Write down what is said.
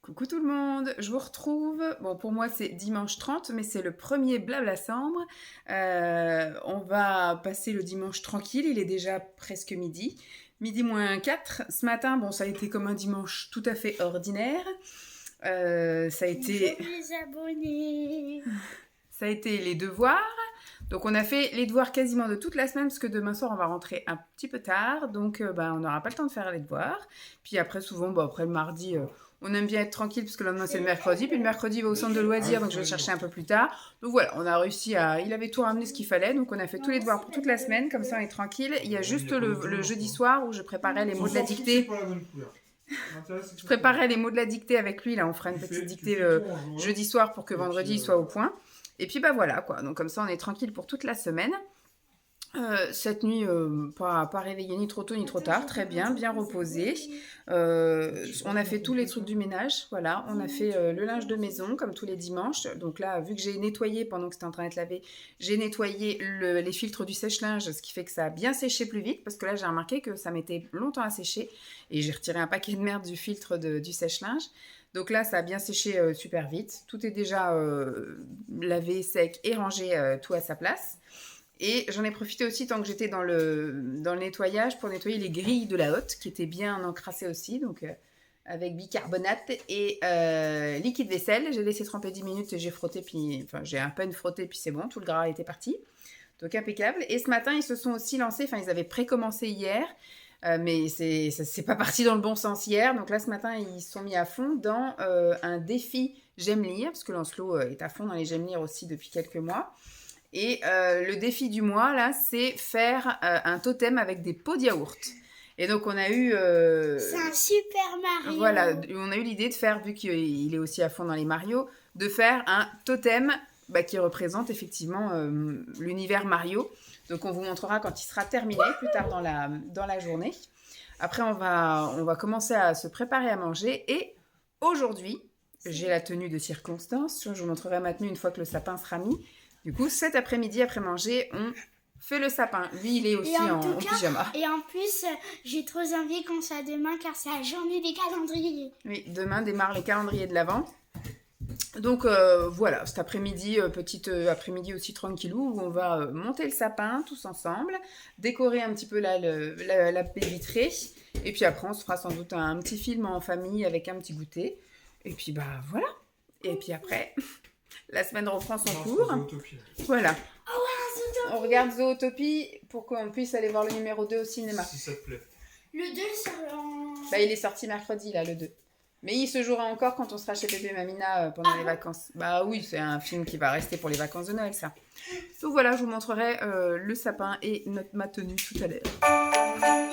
Coucou tout le monde, je vous retrouve. Bon, pour moi, c'est dimanche 30, mais c'est le premier Blablasambre. On va passer le dimanche tranquille, il est déjà presque midi. Midi moins 4. Ce matin, bon, ça a été comme un dimanche tout à fait ordinaire. Ça a été... Bonjour les abonnés. Ça a été les devoirs. Donc on a fait les devoirs quasiment de toute la semaine parce que demain soir on va rentrer un petit peu tard. Donc on n'aura pas le temps de faire les devoirs. Puis après souvent, après le mardi, on aime bien être tranquille parce que le lendemain c'est le mercredi. Puis le mercredi il va au centre de loisirs donc je vais le chercher un peu plus tard. Donc voilà, on a réussi à... Il avait tout ramené ce qu'il fallait. Donc on a fait tous les devoirs pour toute la semaine. Comme ça on est tranquille. Il y a juste le jeudi soir où je préparais les mots de la dictée. Je préparais les mots de la dictée avec lui. Là on fera une petite dictée le jeudi soir pour que vendredi il soit au point. Et puis voilà quoi, donc comme ça on est tranquille pour toute la semaine. Cette nuit, pas réveillé ni trop tôt ni trop tard, très bien, bien reposé. On a fait tous les trucs du ménage, voilà. On a fait le linge de maison comme tous les dimanches. Donc là, vu que j'ai nettoyé pendant que c'était en train d'être lavé, j'ai nettoyé les filtres du sèche-linge, ce qui fait que ça a bien séché plus vite, parce que là j'ai remarqué que ça mettait longtemps à sécher, et j'ai retiré un paquet de merde du filtre du sèche-linge. Donc là, ça a bien séché super vite. Tout est déjà lavé, sec et rangé tout à sa place. Et j'en ai profité aussi tant que j'étais dans le nettoyage pour nettoyer les grilles de la hotte qui étaient bien encrassées aussi. Donc avec bicarbonate et liquide vaisselle. J'ai laissé tremper 10 minutes et j'ai frotté. J'ai à peine frotté puis c'est bon, tout le gras était parti. Donc impeccable. Et ce matin, ils se sont aussi lancés, ils avaient précommensé hier. Mais c'est pas parti dans le bon sens hier. Donc là, ce matin, ils se sont mis à fond dans un défi J'aime lire, parce que Lancelot est à fond dans les J'aime lire aussi depuis quelques mois. Et le défi du mois, là, c'est faire un totem avec des pots de yaourt. Et donc, on a eu... C'est un super Mario. Voilà, on a eu l'idée de faire, vu qu'il est aussi à fond dans les Mario, de faire un totem qui représente effectivement l'univers Mario. Donc, on vous montrera quand il sera terminé, plus tard dans la journée. Après, on va commencer à se préparer à manger. Et aujourd'hui, j'ai la tenue de circonstance. Je vous montrerai ma tenue une fois que le sapin sera mis. Du coup, cet après-midi, après manger, on fait le sapin. Lui, il est aussi en pyjama. Et en plus, j'ai trop envie qu'on soit demain car c'est la journée des calendriers. Oui, demain démarre les calendriers de l'Avent. Donc voilà, cet après-midi, petite après-midi aussi tranquillou, où on va monter le sapin tous ensemble, décorer un petit peu la baie vitrée, et puis après on se fera sans doute un petit film en famille avec un petit goûter. Et puis voilà. Et puis après, la semaine reprend son cours. Voilà. Oh ouais, on regarde Zootopie pour qu'on puisse aller voir le numéro 2 au cinéma. Si ça te plaît. Le 2 sur il est sorti mercredi, là, le 2. Mais il se jouera encore quand on sera chez Pépé et Mamina pendant les vacances. Bah oui, c'est un film qui va rester pour les vacances de Noël, ça. Donc voilà, je vous montrerai le sapin et ma tenue tout à l'heure.